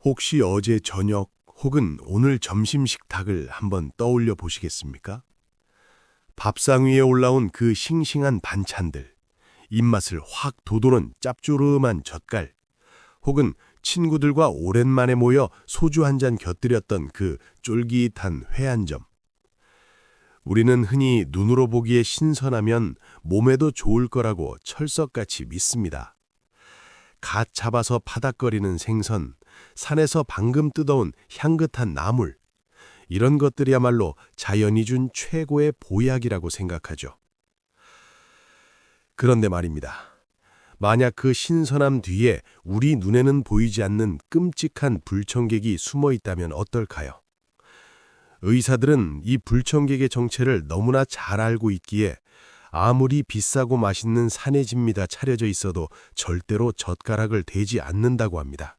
혹시 어제 저녁 혹은 오늘 점심 식탁을 한번 떠올려 보시겠습니까? 밥상 위에 올라온 그 싱싱한 반찬들, 입맛을 확 돋우는 짭조름한 젓갈, 혹은 친구들과 오랜만에 모여 소주 한 잔 곁들였던 그 쫄깃한 회 한 점. 우리는 흔히 눈으로 보기에 신선하면 몸에도 좋을 거라고 철석같이 믿습니다. 갓 잡아서 파닥거리는 생선, 산에서 방금 뜯어온 향긋한 나물, 이런 것들이야말로 자연이 준 최고의 보약이라고 생각하죠. 그런데 말입니다. 만약 그 신선함 뒤에 우리 눈에는 보이지 않는 끔찍한 불청객이 숨어 있다면 어떨까요? 의사들은 이 불청객의 정체를 너무나 잘 알고 있기에 아무리 비싸고 맛있는 산의 집미가 차려져 있어도 절대로 젓가락을 대지 않는다고 합니다.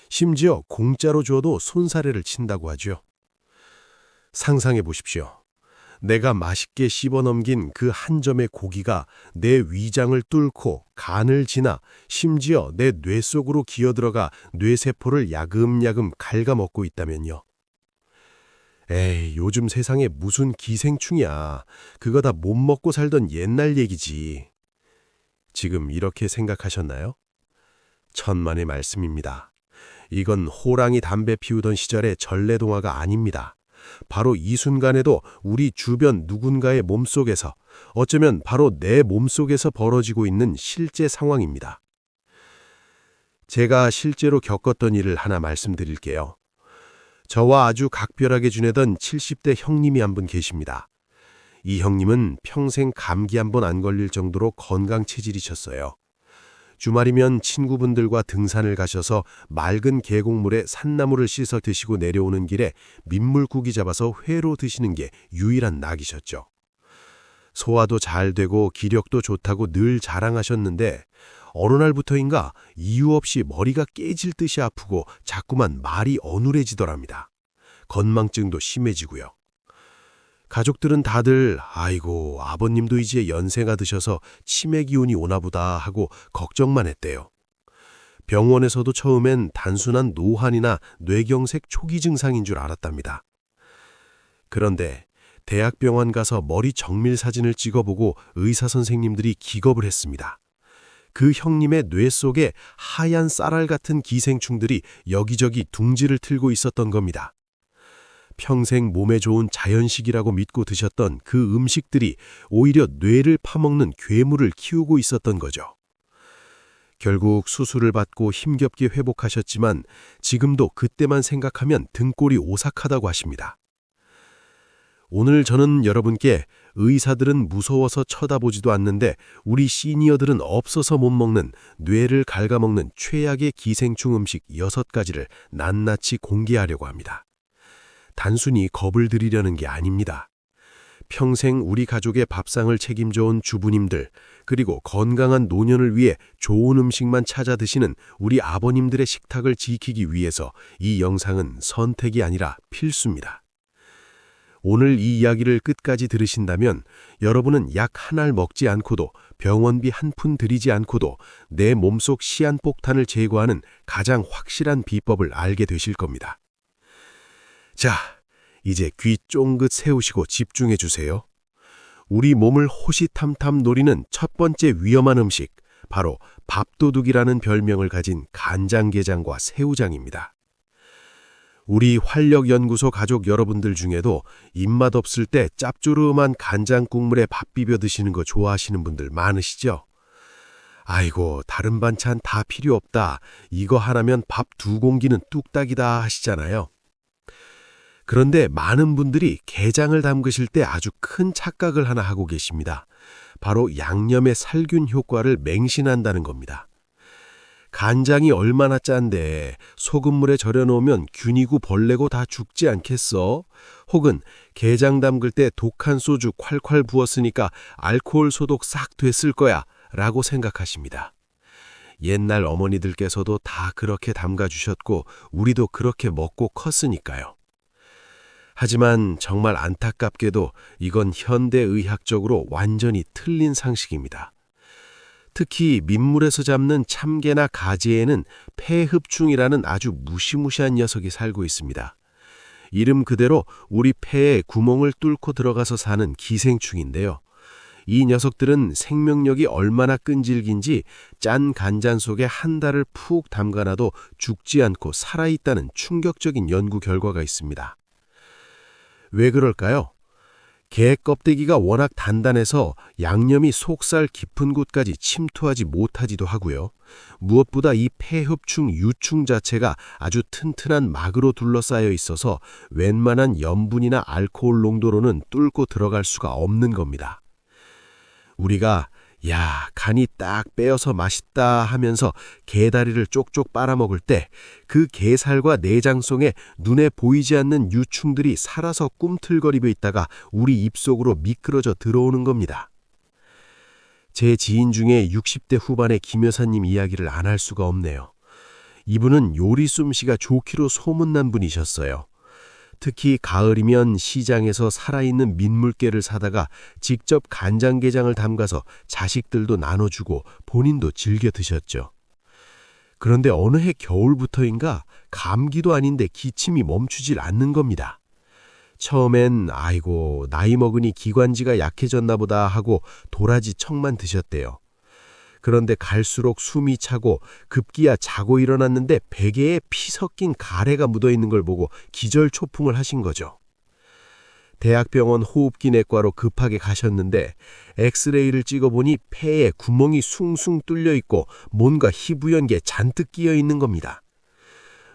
심지어 공짜로 줘도 손사래를 친다고 하죠. 상상해 보십시오. 내가 맛있게 씹어넘긴 그 한 점의 고기가 내 위장을 뚫고 간을 지나 심지어 내 뇌 속으로 기어들어가 뇌세포를 야금야금 갉아먹고 있다면요. 에이, 요즘 세상에 무슨 기생충이야. 그거 다 못 먹고 살던 옛날 얘기지. 지금 이렇게 생각하셨나요? 천만의 말씀입니다. 이건 호랑이 담배 피우던 시절의 전래동화가 아닙니다. 바로 이 순간에도 우리 주변 누군가의 몸속에서, 어쩌면 바로 내 몸속에서 벌어지고 있는 실제 상황입니다. 제가 실제로 겪었던 일을 하나 말씀드릴게요. 저와 아주 각별하게 지내던 70대 형님이 한 분 계십니다. 이 형님은 평생 감기 한 번 안 걸릴 정도로 건강 체질이셨어요. 주말이면 친구분들과 등산을 가셔서 맑은 계곡물에 산나물을 씻어 드시고 내려오는 길에 민물고기 잡아서 회로 드시는 게 유일한 낙이셨죠. 소화도 잘 되고 기력도 좋다고 늘 자랑하셨는데 어느 날부터인가 이유 없이 머리가 깨질 듯이 아프고 자꾸만 말이 어눌해지더랍니다. 건망증도 심해지고요. 가족들은 다들 아이고 아버님도 이제 연세가 드셔서 치매 기운이 오나 보다 하고 걱정만 했대요. 병원에서도 처음엔 단순한 노환이나 뇌경색 초기 증상인 줄 알았답니다. 그런데 대학병원 가서 머리 정밀 사진을 찍어보고 의사 선생님들이 기겁을 했습니다. 그 형님의 뇌 속에 하얀 쌀알 같은 기생충들이 여기저기 둥지를 틀고 있었던 겁니다. 평생 몸에 좋은 자연식이라고 믿고 드셨던 그 음식들이 오히려 뇌를 파먹는 괴물을 키우고 있었던 거죠. 결국 수술을 받고 힘겹게 회복하셨지만 지금도 그때만 생각하면 등골이 오싹하다고 하십니다. 오늘 저는 여러분께 의사들은 무서워서 쳐다보지도 않는데 우리 시니어들은 없어서 못 먹는 뇌를 갉아먹는 최악의 기생충 음식 6가지를 낱낱이 공개하려고 합니다. 단순히 겁을 들이려는 게 아닙니다. 평생 우리 가족의 밥상을 책임져온 주부님들, 그리고 건강한 노년을 위해 좋은 음식만 찾아 드시는 우리 아버님들의 식탁을 지키기 위해서 이 영상은 선택이 아니라 필수입니다. 오늘 이 이야기를 끝까지 들으신다면 여러분은 약 한 알 먹지 않고도 병원비 한 푼 들이지 않고도 내 몸속 시한폭탄을 제거하는 가장 확실한 비법을 알게 되실 겁니다. 자, 이제 귀 쫑긋 세우시고 집중해 주세요. 우리 몸을 호시탐탐 노리는 첫 번째 위험한 음식, 바로 밥도둑이라는 별명을 가진 간장게장과 새우장입니다. 우리 활력연구소 가족 여러분들 중에도 입맛 없을 때 짭조름한 간장 국물에 밥 비벼 드시는 거 좋아하시는 분들 많으시죠? 아이고, 다른 반찬 다 필요 없다. 이거 하나면 밥 2공기는 뚝딱이다 하시잖아요. 그런데 많은 분들이 게장을 담그실 때 아주 큰 착각을 하나 하고 계십니다. 바로 양념의 살균 효과를 맹신한다는 겁니다. 간장이 얼마나 짠데 소금물에 절여놓으면 균이고 벌레고 다 죽지 않겠어? 혹은 게장 담글 때 독한 소주 콸콸 부었으니까 알코올 소독 싹 됐을 거야 라고 생각하십니다. 옛날 어머니들께서도 다 그렇게 담가주셨고 우리도 그렇게 먹고 컸으니까요. 하지만 정말 안타깝게도 이건 현대의학적으로 완전히 틀린 상식입니다. 특히 민물에서 잡는 참게나 가지에는 폐흡충이라는 아주 무시무시한 녀석이 살고 있습니다. 이름 그대로 우리 폐에 구멍을 뚫고 들어가서 사는 기생충인데요. 이 녀석들은 생명력이 얼마나 끈질긴지 짠 간장 속에 한 달을 푹 담가놔도 죽지 않고 살아있다는 충격적인 연구 결과가 있습니다. 왜 그럴까요? 개 껍데기가 워낙 단단해서 양념이 속살 깊은 곳까지 침투하지 못하지도 하고요. 무엇보다 이 폐흡충 유충 자체가 아주 튼튼한 막으로 둘러싸여 있어서 웬만한 염분이나 알코올 농도로는 뚫고 들어갈 수가 없는 겁니다. 우리가 야, 간이 딱 빼어서 맛있다 하면서 게다리를 쪽쪽 빨아먹을 때 그 게살과 내장 속에 눈에 보이지 않는 유충들이 살아서 꿈틀거리고 있다가 우리 입속으로 미끄러져 들어오는 겁니다. 제 지인 중에 60대 후반의 김 여사님 이야기를 안 할 수가 없네요. 이분은 요리 솜씨가 좋기로 소문난 분이셨어요. 특히 가을이면 시장에서 살아있는 민물개를 사다가 직접 간장게장을 담가서 자식들도 나눠주고 본인도 즐겨 드셨죠. 그런데 어느 해 겨울부터인가 감기도 아닌데 기침이 멈추질 않는 겁니다. 처음엔 아이고 나이 먹으니 기관지가 약해졌나 보다 하고 도라지 척만 드셨대요. 그런데 갈수록 숨이 차고 급기야 자고 일어났는데 베개에 피 섞인 가래가 묻어있는 걸 보고 기절초풍을 하신 거죠. 대학병원 호흡기 내과로 급하게 가셨는데 엑스레이를 찍어보니 폐에 구멍이 숭숭 뚫려 있고 뭔가 희부연 게 잔뜩 끼어 있는 겁니다.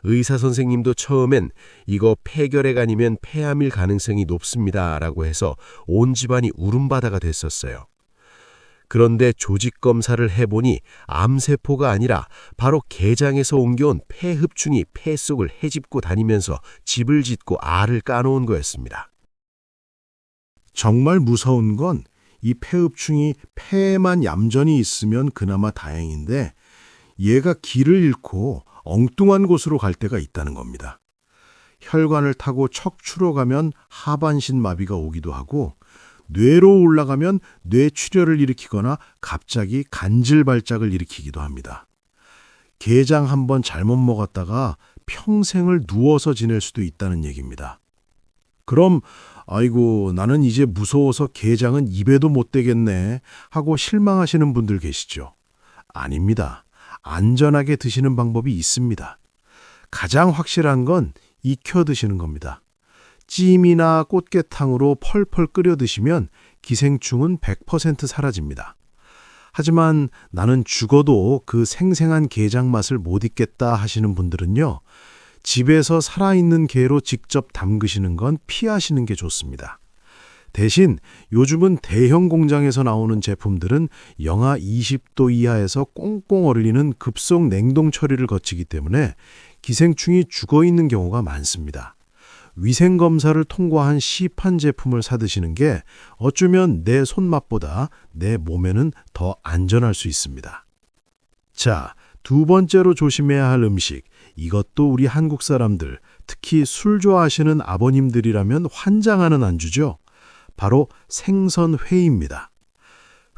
의사 선생님도 처음엔 이거 폐결핵 아니면 폐암일 가능성이 높습니다 라고 해서 온 집안이 울음바다가 됐었어요. 그런데 조직검사를 해보니 암세포가 아니라 바로 게장에서 옮겨온 폐흡충이 폐 속을 헤집고 다니면서 집을 짓고 알을 까놓은 거였습니다. 정말 무서운 건 이 폐흡충이 폐에만 얌전히 있으면 그나마 다행인데 얘가 길을 잃고 엉뚱한 곳으로 갈 때가 있다는 겁니다. 혈관을 타고 척추로 가면 하반신 마비가 오기도 하고 뇌로 올라가면 뇌출혈을 일으키거나 갑자기 간질 발작을 일으키기도 합니다. 게장 한번 잘못 먹었다가 평생을 누워서 지낼 수도 있다는 얘기입니다. 그럼 아이고 나는 이제 무서워서 게장은 입에도 못 대겠네 하고 실망하시는 분들 계시죠? 아닙니다. 안전하게 드시는 방법이 있습니다. 가장 확실한 건 익혀 드시는 겁니다. 찜이나 꽃게탕으로 펄펄 끓여 드시면 기생충은 100% 사라집니다. 하지만 나는 죽어도 그 생생한 게장 맛을 못 잊겠다 하시는 분들은요. 집에서 살아있는 게로 직접 담그시는 건 피하시는 게 좋습니다. 대신 요즘은 대형 공장에서 나오는 제품들은 영하 20도 이하에서 꽁꽁 얼리는 급속 냉동 처리를 거치기 때문에 기생충이 죽어있는 경우가 많습니다. 위생검사를 통과한 시판 제품을 사드시는 게 어쩌면 내 손맛보다 내 몸에는 더 안전할 수 있습니다. 자, 두 번째로 조심해야 할 음식, 이것도 우리 한국 사람들, 특히 술 좋아하시는 아버님들이라면 환장하는 안주죠. 바로 생선회입니다.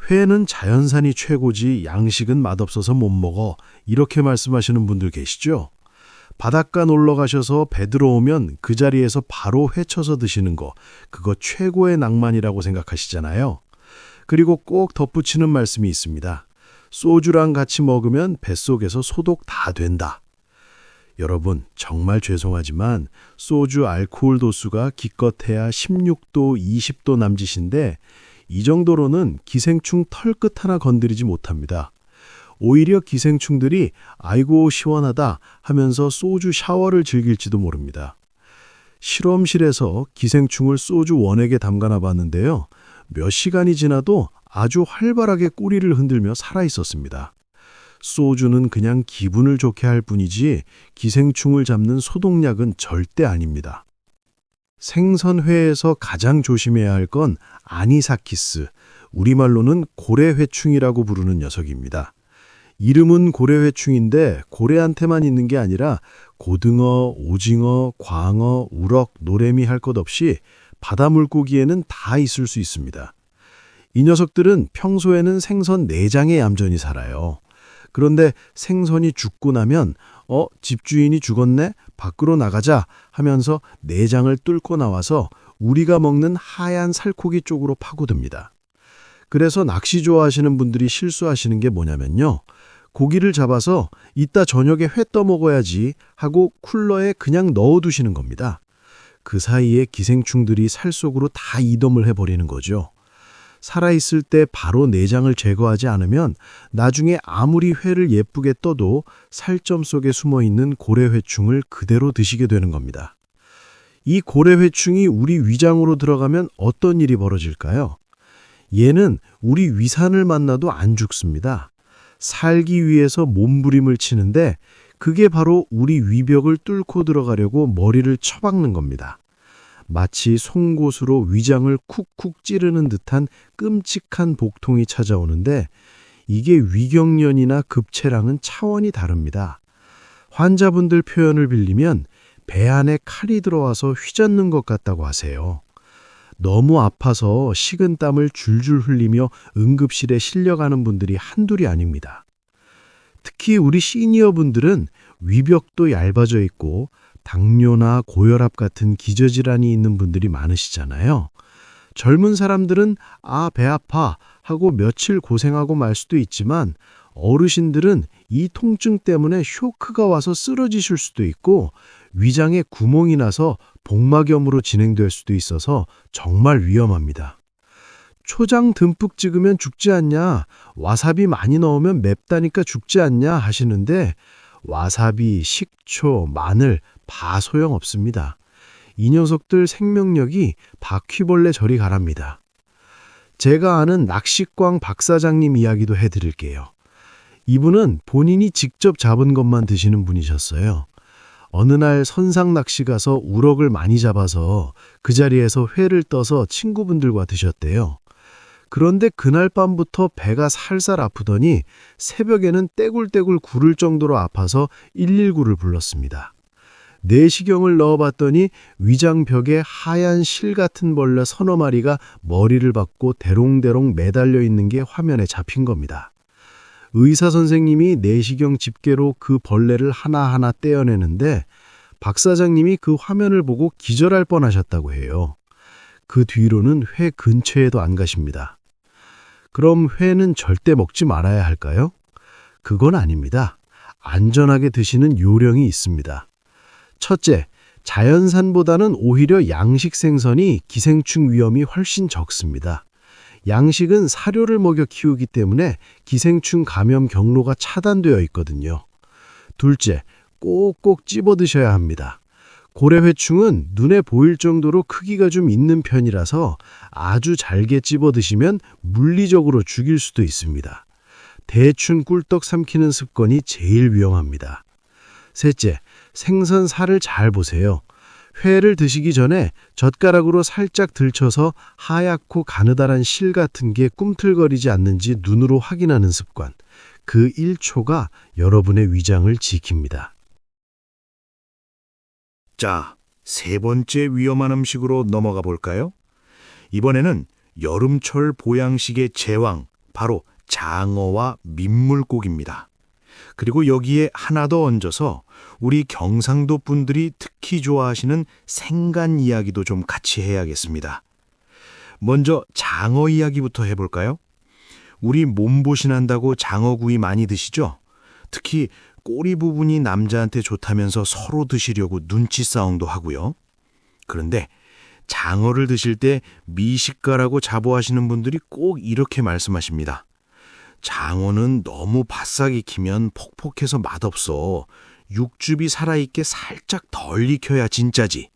회는 자연산이 최고지 양식은 맛없어서 못 먹어 이렇게 말씀하시는 분들 계시죠? 바닷가 놀러 가셔서 배 들어오면 그 자리에서 바로 회 쳐서 드시는 거, 그거 최고의 낭만이라고 생각하시잖아요. 그리고 꼭 덧붙이는 말씀이 있습니다. 소주랑 같이 먹으면 뱃속에서 소독 다 된다. 여러분 정말 죄송하지만 소주 알코올 도수가 기껏해야 16도, 20도 남짓인데 이 정도로는 기생충 털끝 하나 건드리지 못합니다. 오히려 기생충들이 아이고 시원하다 하면서 소주 샤워를 즐길지도 모릅니다. 실험실에서 기생충을 소주 원액에 담가놔 봤는데요. 몇 시간이 지나도 아주 활발하게 꼬리를 흔들며 살아있었습니다. 소주는 그냥 기분을 좋게 할 뿐이지 기생충을 잡는 소독약은 절대 아닙니다. 생선회에서 가장 조심해야 할 건 아니사키스, 우리말로는 고래회충이라고 부르는 녀석입니다. 이름은 고래회충인데 고래한테만 있는 게 아니라 고등어, 오징어, 광어, 우럭, 노래미 할 것 없이 바다 물고기에는 다 있을 수 있습니다. 이 녀석들은 평소에는 생선 내장에 얌전히 살아요. 그런데 생선이 죽고 나면 집주인이 죽었네? 밖으로 나가자 하면서 내장을 뚫고 나와서 우리가 먹는 하얀 살코기 쪽으로 파고듭니다. 그래서 낚시 좋아하시는 분들이 실수하시는 게 뭐냐면요. 고기를 잡아서 이따 저녁에 회 떠먹어야지 하고 쿨러에 그냥 넣어두시는 겁니다. 그 사이에 기생충들이 살 속으로 다 이동을 해버리는 거죠. 살아있을 때 바로 내장을 제거하지 않으면 나중에 아무리 회를 예쁘게 떠도 살점 속에 숨어있는 고래회충을 그대로 드시게 되는 겁니다. 이 고래회충이 우리 위장으로 들어가면 어떤 일이 벌어질까요? 얘는 우리 위산을 만나도 안 죽습니다. 살기 위해서 몸부림을 치는데 그게 바로 우리 위벽을 뚫고 들어가려고 머리를 쳐박는 겁니다. 마치 송곳으로 위장을 쿡쿡 찌르는 듯한 끔찍한 복통이 찾아오는데 이게 위경련이나 급체랑은 차원이 다릅니다. 환자분들 표현을 빌리면 배 안에 칼이 들어와서 휘젓는 것 같다고 하세요. 너무 아파서 식은땀을 줄줄 흘리며 응급실에 실려가는 분들이 한둘이 아닙니다. 특히 우리 시니어분들은 위벽도 얇아져 있고 당뇨나 고혈압 같은 기저질환이 있는 분들이 많으시잖아요. 젊은 사람들은 배 아파 하고 며칠 고생하고 말 수도 있지만 어르신들은 이 통증 때문에 쇼크가 와서 쓰러지실 수도 있고 위장에 구멍이 나서 복막염으로 진행될 수도 있어서 정말 위험합니다. 초장 듬뿍 찍으면 죽지 않냐, 와사비 많이 넣으면 맵다니까 죽지 않냐 하시는데 와사비, 식초, 마늘 다 소용없습니다. 이 녀석들 생명력이 바퀴벌레 저리 가랍니다. 제가 아는 낚시광 박사장님 이야기도 해드릴게요. 이분은 본인이 직접 잡은 것만 드시는 분이셨어요. 어느 날 선상 낚시 가서 우럭을 많이 잡아서 그 자리에서 회를 떠서 친구분들과 드셨대요. 그런데 그날 밤부터 배가 살살 아프더니 새벽에는 떼굴떼굴 구를 정도로 아파서 119를 불렀습니다. 내시경을 넣어봤더니 위장벽에 하얀 실 같은 벌레 서너 마리가 머리를 박고 대롱대롱 매달려 있는 게 화면에 잡힌 겁니다. 의사 선생님이 내시경 집게로 그 벌레를 하나하나 떼어내는데 박 사장님이 그 화면을 보고 기절할 뻔하셨다고 해요. 그 뒤로는 회 근처에도 안 가십니다. 그럼 회는 절대 먹지 말아야 할까요? 그건 아닙니다. 안전하게 드시는 요령이 있습니다. 첫째, 자연산보다는 오히려 양식 생선이 기생충 위험이 훨씬 적습니다. 양식은 사료를 먹여 키우기 때문에 기생충 감염 경로가 차단되어 있거든요. 둘째, 꼭꼭 찝어 드셔야 합니다. 고래회충은 눈에 보일 정도로 크기가 좀 있는 편이라서 아주 잘게 찝어 드시면 물리적으로 죽일 수도 있습니다. 대충 꿀떡 삼키는 습관이 제일 위험합니다. 셋째, 생선 살을 잘 보세요. 회를 드시기 전에 젓가락으로 살짝 들쳐서 하얗고 가느다란 실 같은 게 꿈틀거리지 않는지 눈으로 확인하는 습관. 그 1초가 여러분의 위장을 지킵니다. 자, 세 번째 위험한 음식으로 넘어가 볼까요? 이번에는 여름철 보양식의 제왕, 바로 장어와 민물고기입니다. 그리고 여기에 하나 더 얹어서 우리 경상도 분들이 특히 좋아하시는 생간 이야기도 좀 같이 해야겠습니다. 먼저 장어 이야기부터 해볼까요? 우리 몸보신한다고 장어구이 많이 드시죠? 특히 꼬리 부분이 남자한테 좋다면서 서로 드시려고 눈치 싸움도 하고요. 그런데 장어를 드실 때 미식가라고 자부하시는 분들이 꼭 이렇게 말씀하십니다. 장어는 너무 바싹 익히면 퍽퍽해서 맛없어. 육즙이 살아있게 살짝 덜 익혀야 진짜지.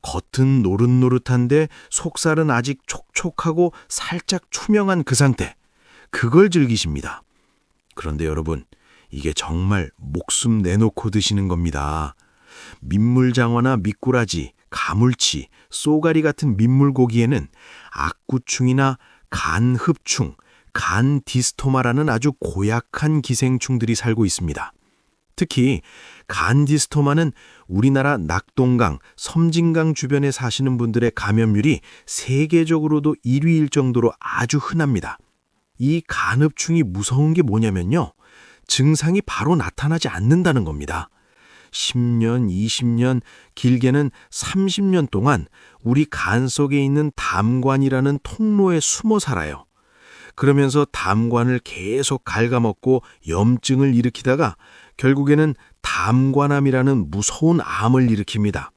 겉은 노릇노릇한데 속살은 아직 촉촉하고 살짝 투명한 그 상태. 그걸 즐기십니다. 그런데 여러분, 이게 정말 목숨 내놓고 드시는 겁니다. 민물장어나 미꾸라지, 가물치, 쏘가리 같은 민물고기에는 악구충이나 간흡충, 간디스토마라는 아주 고약한 기생충들이 살고 있습니다. 특히 간디스토마는 우리나라 낙동강, 섬진강 주변에 사시는 분들의 감염률이 세계적으로도 1위일 정도로 아주 흔합니다. 이 간흡충이 무서운 게 뭐냐면요. 증상이 바로 나타나지 않는다는 겁니다. 10년, 20년, 길게는 30년 동안 우리 간 속에 있는 담관이라는 통로에 숨어 살아요. 그러면서 담관을 계속 갉아먹고 염증을 일으키다가 결국에는 담관암이라는 무서운 암을 일으킵니다.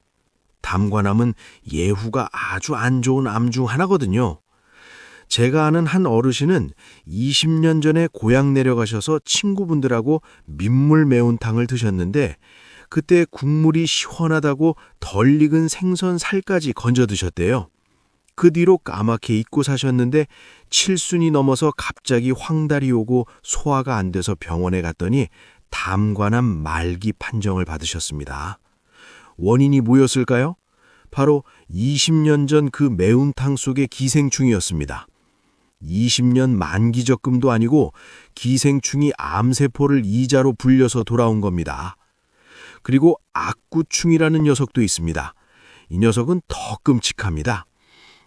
담관암은 예후가 아주 안 좋은 암 중 하나거든요. 제가 아는 한 어르신은 20년 전에 고향 내려가셔서 친구분들하고 민물 매운탕을 드셨는데 그때 국물이 시원하다고 덜 익은 생선 살까지 건져 드셨대요. 그 뒤로 까맣게 잊고 사셨는데 7순이 넘어서 갑자기 황달이 오고 소화가 안 돼서 병원에 갔더니 담관암 말기 판정을 받으셨습니다. 원인이 뭐였을까요? 바로 20년 전 그 매운탕 속의 기생충이었습니다. 20년 만기적금도 아니고 기생충이 암세포를 이자로 불려서 돌아온 겁니다. 그리고 악구충이라는 녀석도 있습니다. 이 녀석은 더 끔찍합니다.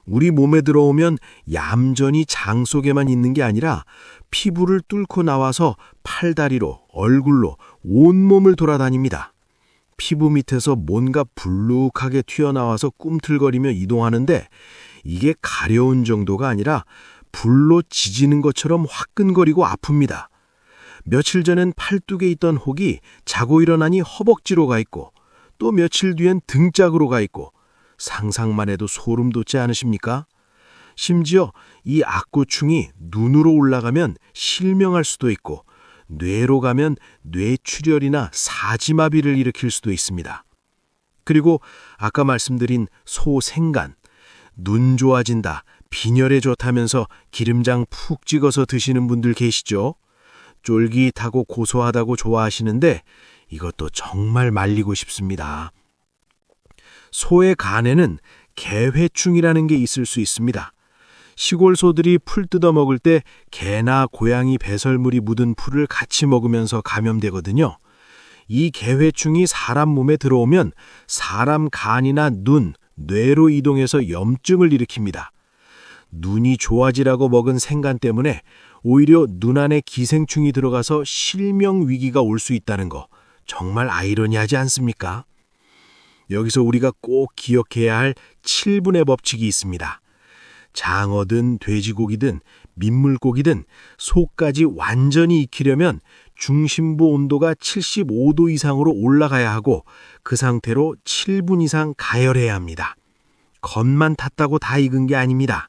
우리 몸에 들어오면 얌전히 장 속에만 있는 게 아니라 피부를 뚫고 나와서 팔다리로, 얼굴로 온몸을 돌아다닙니다. 피부 밑에서 뭔가 불룩하게 튀어나와서 꿈틀거리며 이동하는데 이게 가려운 정도가 아니라 불로 지지는 것처럼 화끈거리고 아픕니다. 며칠 전엔 팔뚝에 있던 혹이 자고 일어나니 허벅지로 가 있고 또 며칠 뒤엔 등짝으로 가 있고 상상만 해도 소름 돋지 않으십니까? 심지어 이 악구충이 눈으로 올라가면 실명할 수도 있고 뇌로 가면 뇌출혈이나 사지마비를 일으킬 수도 있습니다. 그리고 아까 말씀드린 소생간, 눈 좋아진다, 빈혈에 좋다면서 기름장 푹 찍어서 드시는 분들 계시죠? 쫄깃하고 고소하다고 좋아하시는데 이것도 정말 말리고 싶습니다. 소의 간에는 개회충이라는 게 있을 수 있습니다. 시골 소들이 풀 뜯어 먹을 때 개나 고양이 배설물이 묻은 풀을 같이 먹으면서 감염되거든요. 이 개회충이 사람 몸에 들어오면 사람 간이나 눈, 뇌로 이동해서 염증을 일으킵니다. 눈이 좋아지라고 먹은 생간 때문에 오히려 눈 안에 기생충이 들어가서 실명 위기가 올 수 있다는 거 정말 아이러니하지 않습니까? 여기서 우리가 꼭 기억해야 할 7분의 법칙이 있습니다. 장어든 돼지고기든 민물고기든 소까지 완전히 익히려면 중심부 온도가 75도 이상으로 올라가야 하고 그 상태로 7분 이상 가열해야 합니다. 겉만 탔다고 다 익은 게 아닙니다.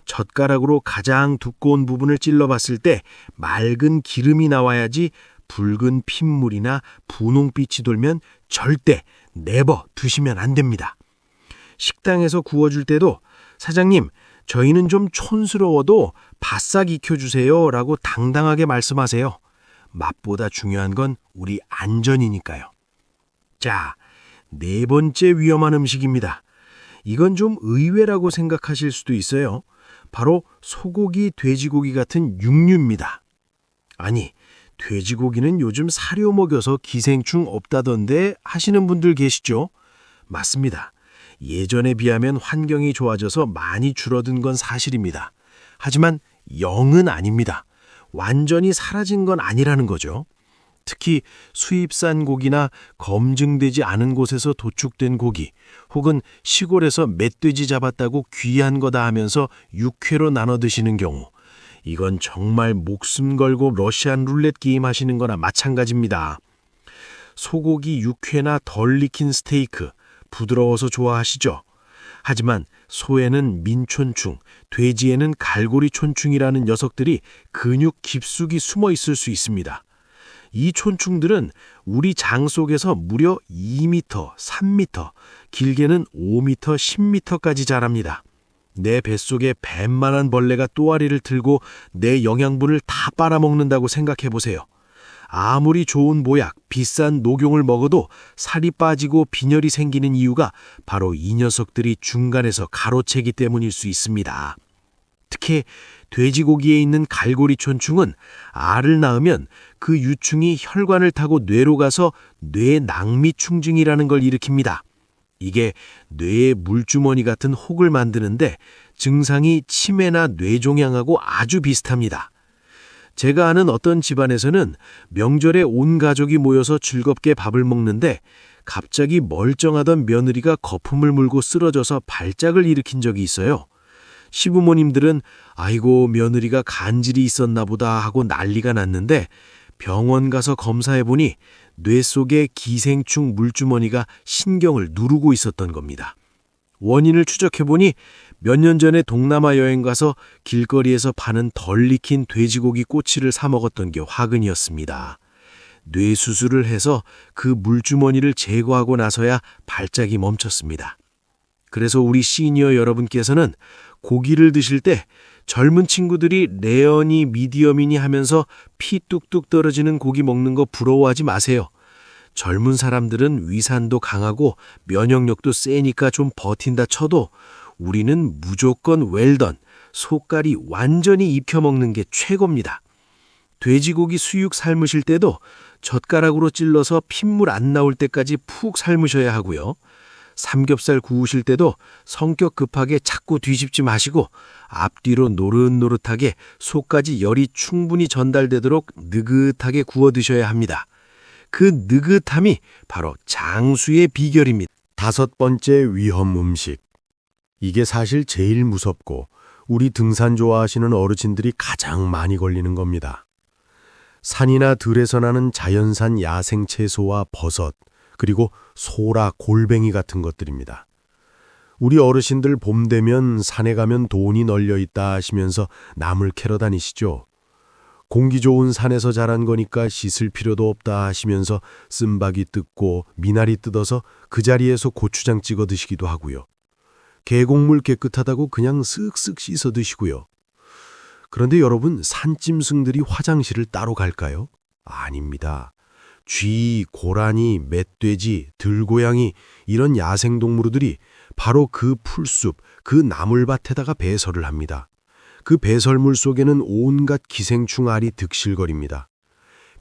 젓가락으로 가장 두꺼운 부분을 찔러봤을 때 맑은 기름이 나와야지 붉은 핏물이나 분홍빛이 돌면 절대 네버 드시면 안 됩니다. 식당에서 구워줄 때도 사장님, 저희는 좀 촌스러워도 바싹 익혀주세요 라고 당당하게 말씀하세요. 맛보다 중요한 건 우리 안전이니까요. 자, 4번째 위험한 음식입니다. 이건 좀 의외라고 생각하실 수도 있어요. 바로 소고기, 돼지고기 같은 육류입니다. 아니, 돼지고기는 요즘 사료 먹여서 기생충 없다던데 하시는 분들 계시죠? 맞습니다. 예전에 비하면 환경이 좋아져서 많이 줄어든 건 사실입니다. 하지만 0은 아닙니다. 완전히 사라진 건 아니라는 거죠. 특히 수입산 고기나 검증되지 않은 곳에서 도축된 고기 혹은 시골에서 멧돼지 잡았다고 귀한 거다 하면서 육회로 나눠 드시는 경우 이건 정말 목숨 걸고 러시안 룰렛 게임 하시는 거나 마찬가지입니다. 소고기 육회나 덜 익힌 스테이크 부드러워서 좋아하시죠? 하지만 소에는 민촌충, 돼지에는 갈고리촌충이라는 녀석들이 근육 깊숙이 숨어 있을 수 있습니다. 이 촌충들은 우리 장 속에서 무려 2m, 3m, 길게는 5m, 10m까지 자랍니다. 내 뱃속에 뱀만한 벌레가 또아리를 들고 내 영양분을 다 빨아먹는다고 생각해 보세요. 아무리 좋은 보약, 비싼 녹용을 먹어도 살이 빠지고 빈혈이 생기는 이유가 바로 이 녀석들이 중간에서 가로채기 때문일 수 있습니다. 특히 돼지고기에 있는 갈고리촌충은 알을 낳으면 그 유충이 혈관을 타고 뇌로 가서 뇌낭미충증이라는 걸 일으킵니다. 이게 뇌에 물주머니 같은 혹을 만드는데 증상이 치매나 뇌종양하고 아주 비슷합니다. 제가 아는 어떤 집안에서는 명절에 온 가족이 모여서 즐겁게 밥을 먹는데 갑자기 멀쩡하던 며느리가 거품을 물고 쓰러져서 발작을 일으킨 적이 있어요. 시부모님들은 아이고 며느리가 간질이 있었나 보다 하고 난리가 났는데 병원 가서 검사해보니 뇌 속에 기생충 물주머니가 신경을 누르고 있었던 겁니다. 원인을 추적해보니 몇 년 전에 동남아 여행 가서 길거리에서 파는 덜 익힌 돼지고기 꼬치를 사 먹었던 게 화근이었습니다. 뇌 수술을 해서 그 물주머니를 제거하고 나서야 발작이 멈췄습니다. 그래서 우리 시니어 여러분께서는 고기를 드실 때 젊은 친구들이 레어니 미디엄이니 하면서 피 뚝뚝 떨어지는 고기 먹는 거 부러워하지 마세요. 젊은 사람들은 위산도 강하고 면역력도 세니까 좀 버틴다 쳐도 우리는 무조건 웰던, 속깔이 완전히 익혀먹는 게 최고입니다. 돼지고기 수육 삶으실 때도 젓가락으로 찔러서 핏물 안 나올 때까지 푹 삶으셔야 하고요. 삼겹살 구우실 때도 성격 급하게 자꾸 뒤집지 마시고 앞뒤로 노릇노릇하게 속까지 열이 충분히 전달되도록 느긋하게 구워 드셔야 합니다. 그 느긋함이 바로 장수의 비결입니다. 5번째 위험 음식. 이게 사실 제일 무섭고 우리 등산 좋아하시는 어르신들이 가장 많이 걸리는 겁니다. 산이나 들에서 나는 자연산 야생 채소와 버섯, 그리고 소라, 골뱅이 같은 것들입니다. 우리 어르신들 봄 되면 산에 가면 돈이 널려 있다 하시면서 나물 캐러 다니시죠. 공기 좋은 산에서 자란 거니까 씻을 필요도 없다 하시면서 쓴바귀 뜯고 미나리 뜯어서 그 자리에서 고추장 찍어 드시기도 하고요. 계곡물 깨끗하다고 그냥 쓱쓱 씻어 드시고요. 그런데 여러분, 산짐승들이 화장실을 따로 갈까요? 아닙니다. 쥐, 고라니, 멧돼지, 들고양이 이런 야생동물들이 바로 그 풀숲, 그 나물밭에다가 배설을 합니다. 그 배설물 속에는 온갖 기생충 알이 득실거립니다.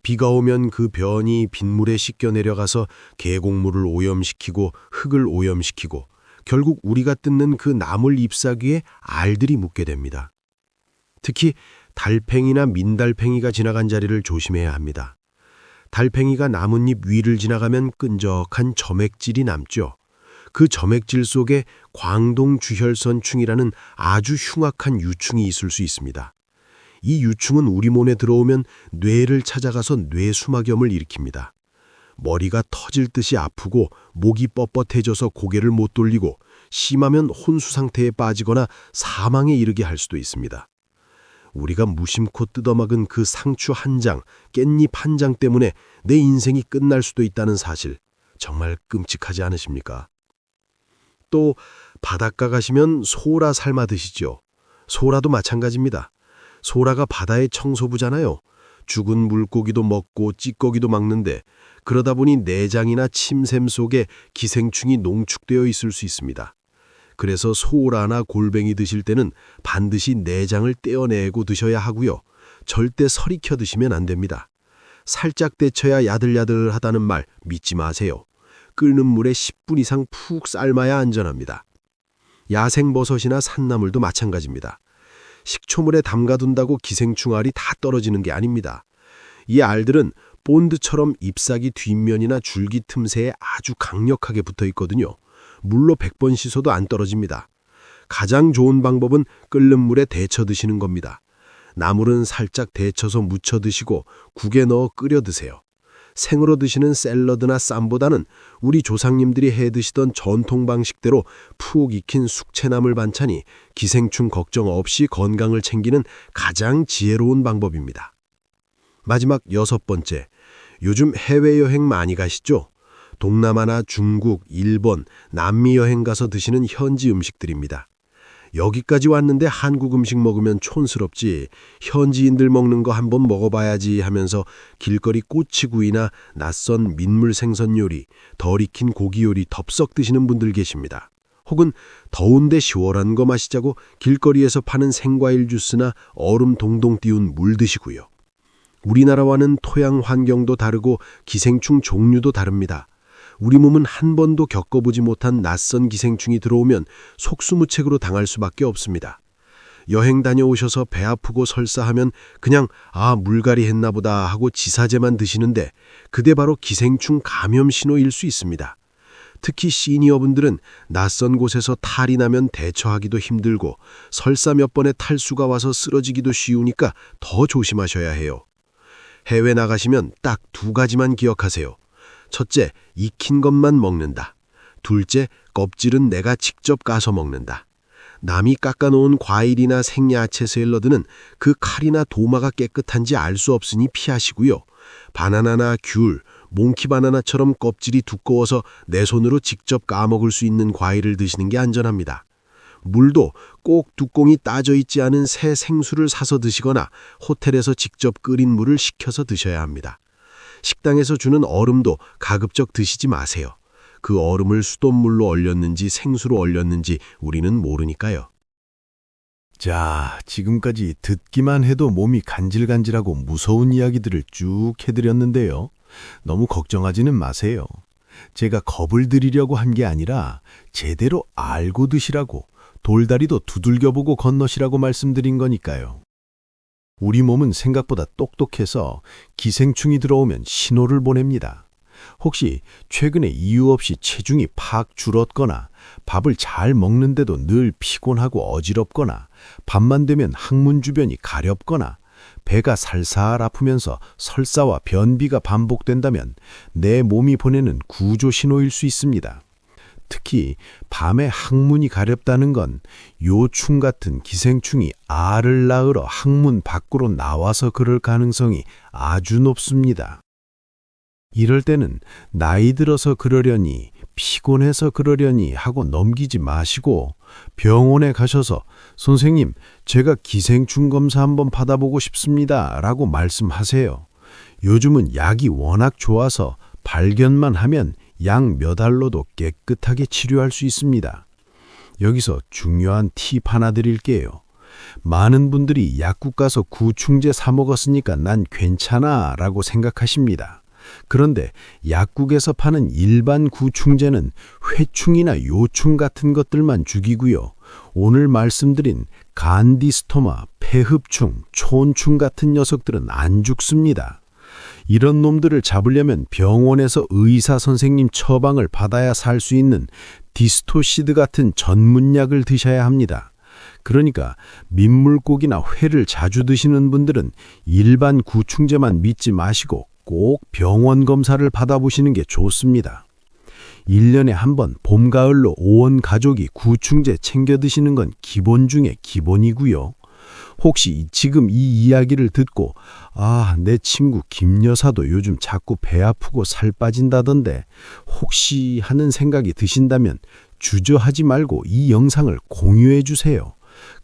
비가 오면 그 변이 빗물에 씻겨 내려가서 계곡물을 오염시키고 흙을 오염시키고 결국 우리가 뜯는 그 나물 잎사귀에 알들이 묻게 됩니다. 특히 달팽이나 민달팽이가 지나간 자리를 조심해야 합니다. 달팽이가 나뭇잎 위를 지나가면 끈적한 점액질이 남죠. 그 점액질 속에 광동주혈선충이라는 아주 흉악한 유충이 있을 수 있습니다. 이 유충은 우리 몸에 들어오면 뇌를 찾아가서 뇌수막염을 일으킵니다. 머리가 터질 듯이 아프고 목이 뻣뻣해져서 고개를 못 돌리고 심하면 혼수 상태에 빠지거나 사망에 이르게 할 수도 있습니다. 우리가 무심코 뜯어막은 그 상추 한 장, 깻잎 한 장 때문에 내 인생이 끝날 수도 있다는 사실, 정말 끔찍하지 않으십니까? 또 바닷가 가시면 소라 삶아 드시죠. 소라도 마찬가지입니다. 소라가 바다의 청소부잖아요. 죽은 물고기도 먹고 찌꺼기도 막는데 그러다 보니 내장이나 침샘 속에 기생충이 농축되어 있을 수 있습니다. 그래서 소라나 골뱅이 드실 때는 반드시 내장을 떼어내고 드셔야 하고요. 절대 설익혀 드시면 안 됩니다. 살짝 데쳐야 야들야들하다는 말 믿지 마세요. 끓는 물에 10분 이상 푹 삶아야 안전합니다. 야생버섯이나 산나물도 마찬가지입니다. 식초물에 담가둔다고 기생충 알이 다 떨어지는 게 아닙니다. 이 알들은 본드처럼 잎사귀 뒷면이나 줄기 틈새에 아주 강력하게 붙어 있거든요. 물로 100번 씻어도 안 떨어집니다. 가장 좋은 방법은 끓는 물에 데쳐 드시는 겁니다. 나물은 살짝 데쳐서 무쳐 드시고 국에 넣어 끓여 드세요. 생으로 드시는 샐러드나 쌈보다는 우리 조상님들이 해 드시던 전통 방식대로 푹 익힌 숙채나물 반찬이 기생충 걱정 없이 건강을 챙기는 가장 지혜로운 방법입니다. 마지막 6번째, 요즘 해외여행 많이 가시죠? 동남아나 중국, 일본, 남미 여행 가서 드시는 현지 음식들입니다. 여기까지 왔는데 한국 음식 먹으면 촌스럽지, 현지인들 먹는 거 한번 먹어봐야지 하면서 길거리 꼬치구이나 낯선 민물 생선 요리, 덜 익힌 고기 요리 덥석 드시는 분들 계십니다. 혹은 더운데 시원한 거 마시자고 길거리에서 파는 생과일 주스나 얼음 동동 띄운 물 드시고요. 우리나라와는 토양 환경도 다르고 기생충 종류도 다릅니다. 우리 몸은 한 번도 겪어보지 못한 낯선 기생충이 들어오면 속수무책으로 당할 수밖에 없습니다. 여행 다녀오셔서 배 아프고 설사하면 그냥 물갈이 했나 보다 하고 지사제만 드시는데 그게 바로 기생충 감염 신호일 수 있습니다. 특히 시니어분들은 낯선 곳에서 탈이 나면 대처하기도 힘들고 설사 몇 번의 탈수가 와서 쓰러지기도 쉬우니까 더 조심하셔야 해요. 해외 나가시면 딱 2가지만 기억하세요. 첫째, 익힌 것만 먹는다. 둘째, 껍질은 내가 직접 까서 먹는다. 남이 깎아놓은 과일이나 생야채 샐러드는 그 칼이나 도마가 깨끗한지 알 수 없으니 피하시고요. 바나나나 귤, 몽키바나나처럼 껍질이 두꺼워서 내 손으로 직접 까먹을 수 있는 과일을 드시는 게 안전합니다. 물도 꼭 뚜껑이 따져 있지 않은 새 생수를 사서 드시거나 호텔에서 직접 끓인 물을 식혀서 드셔야 합니다. 식당에서 주는 얼음도 가급적 드시지 마세요. 그 얼음을 수돗물로 얼렸는지 생수로 얼렸는지 우리는 모르니까요. 자, 지금까지 듣기만 해도 몸이 간질간질하고 무서운 이야기들을 쭉 해드렸는데요. 너무 걱정하지는 마세요. 제가 겁을 드리려고 한 게 아니라 제대로 알고 드시라고, 돌다리도 두들겨보고 건너시라고 말씀드린 거니까요. 우리 몸은 생각보다 똑똑해서 기생충이 들어오면 신호를 보냅니다. 혹시 최근에 이유 없이 체중이 팍 줄었거나 밥을 잘 먹는데도 늘 피곤하고 어지럽거나 밤만 되면 항문 주변이 가렵거나 배가 살살 아프면서 설사와 변비가 반복된다면 내 몸이 보내는 구조 신호일 수 있습니다. 특히 밤에 항문이 가렵다는 건 요충 같은 기생충이 알을 낳으러 항문 밖으로 나와서 그럴 가능성이 아주 높습니다. 이럴 때는 나이 들어서 그러려니, 피곤해서 그러려니 하고 넘기지 마시고 병원에 가셔서 선생님, 제가 기생충 검사 한번 받아보고 싶습니다 라고 말씀하세요. 요즘은 약이 워낙 좋아서 발견만 하면 약 몇 알로도 깨끗하게 치료할 수 있습니다. 여기서 중요한 팁 하나 드릴게요. 많은 분들이 약국 가서 구충제 사 먹었으니까 난 괜찮아 라고 생각하십니다. 그런데 약국에서 파는 일반 구충제는 회충이나 요충 같은 것들만 죽이고요. 오늘 말씀드린 간디스토마, 폐흡충, 촌충 같은 녀석들은 안 죽습니다. 이런 놈들을 잡으려면 병원에서 의사 선생님 처방을 받아야 살 수 있는 디스토시드 같은 전문약을 드셔야 합니다. 그러니까 민물고기나 회를 자주 드시는 분들은 일반 구충제만 믿지 마시고 꼭 병원 검사를 받아보시는 게 좋습니다. 1년에 한 번 봄, 가을로 온 가족이 구충제 챙겨 드시는 건 기본 중에 기본이고요. 혹시 지금 이 이야기를 듣고 내 친구 김 여사도 요즘 자꾸 배 아프고 살 빠진다던데 혹시 하는 생각이 드신다면 주저하지 말고 이 영상을 공유해 주세요.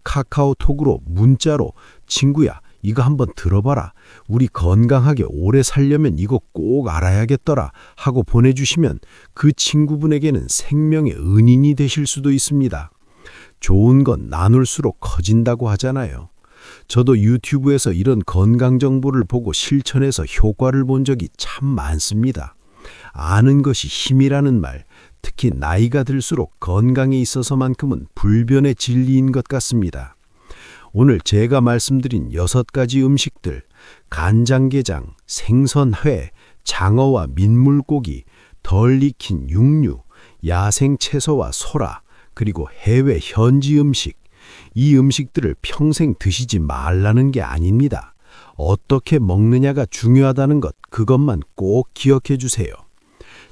카카오톡으로 문자로 친구야 이거 한번 들어봐라. 우리 건강하게 오래 살려면 이거 꼭 알아야겠더라 하고 보내주시면 그 친구분에게는 생명의 은인이 되실 수도 있습니다. 좋은 건 나눌수록 커진다고 하잖아요. 저도 유튜브에서 이런 건강 정보를 보고 실천해서 효과를 본 적이 참 많습니다. 아는 것이 힘이라는 말, 특히 나이가 들수록 건강에 있어서만큼은 불변의 진리인 것 같습니다. 오늘 제가 말씀드린 6가지 음식들, 간장게장, 생선회, 장어와 민물고기, 덜 익힌 육류, 야생 채소와 소라, 그리고 해외 현지 음식, 이 음식들을 평생 드시지 말라는 게 아닙니다. 어떻게 먹느냐가 중요하다는 것, 그것만 꼭 기억해 주세요.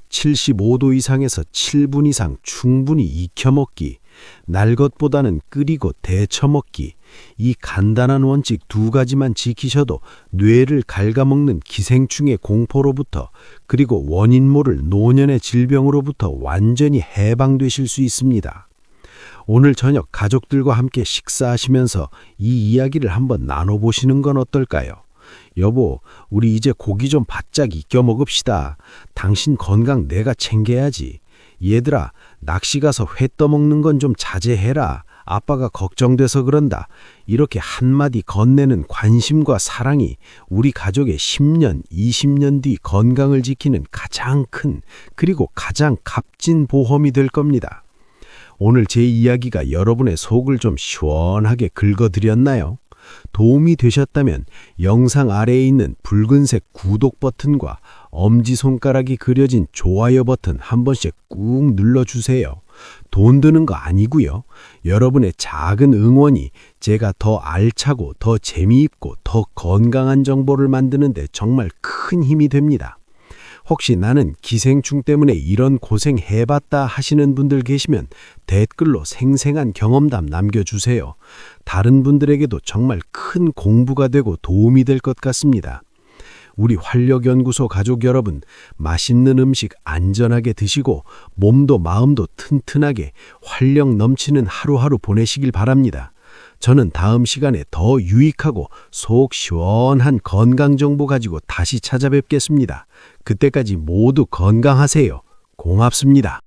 75도 이상에서 7분 이상 충분히 익혀 먹기, 날 것보다는 끓이고 데쳐 먹기, 이 간단한 원칙 2가지만 지키셔도 뇌를 갉아먹는 기생충의 공포로부터 그리고 원인 모를 노년의 질병으로부터 완전히 해방되실 수 있습니다. 오늘 저녁 가족들과 함께 식사하시면서 이 이야기를 한번 나눠보시는 건 어떨까요? 여보, 우리 이제 고기 좀 바짝 익혀 먹읍시다. 당신 건강 내가 챙겨야지. 얘들아, 낚시 가서 회 떠먹는 건 좀 자제해라. 아빠가 걱정돼서 그런다. 이렇게 한마디 건네는 관심과 사랑이 우리 가족의 10년, 20년 뒤 건강을 지키는 가장 큰 그리고 가장 값진 보험이 될 겁니다. 오늘 제 이야기가 여러분의 속을 좀 시원하게 긁어드렸나요? 도움이 되셨다면 영상 아래에 있는 붉은색 구독 버튼과 엄지손가락이 그려진 좋아요 버튼 한 번씩 꾹 눌러주세요. 돈 드는 거 아니고요. 여러분의 작은 응원이 제가 더 알차고 더 재미있고 더 건강한 정보를 만드는 데 정말 큰 힘이 됩니다. 혹시 나는 기생충 때문에 이런 고생 해봤다 하시는 분들 계시면 댓글로 생생한 경험담 남겨주세요. 다른 분들에게도 정말 큰 공부가 되고 도움이 될 것 같습니다. 우리 활력연구소 가족 여러분, 맛있는 음식 안전하게 드시고 몸도 마음도 튼튼하게 활력 넘치는 하루하루 보내시길 바랍니다. 저는 다음 시간에 더 유익하고 속 시원한 건강 정보 가지고 다시 찾아뵙겠습니다. 그때까지 모두 건강하세요. 고맙습니다.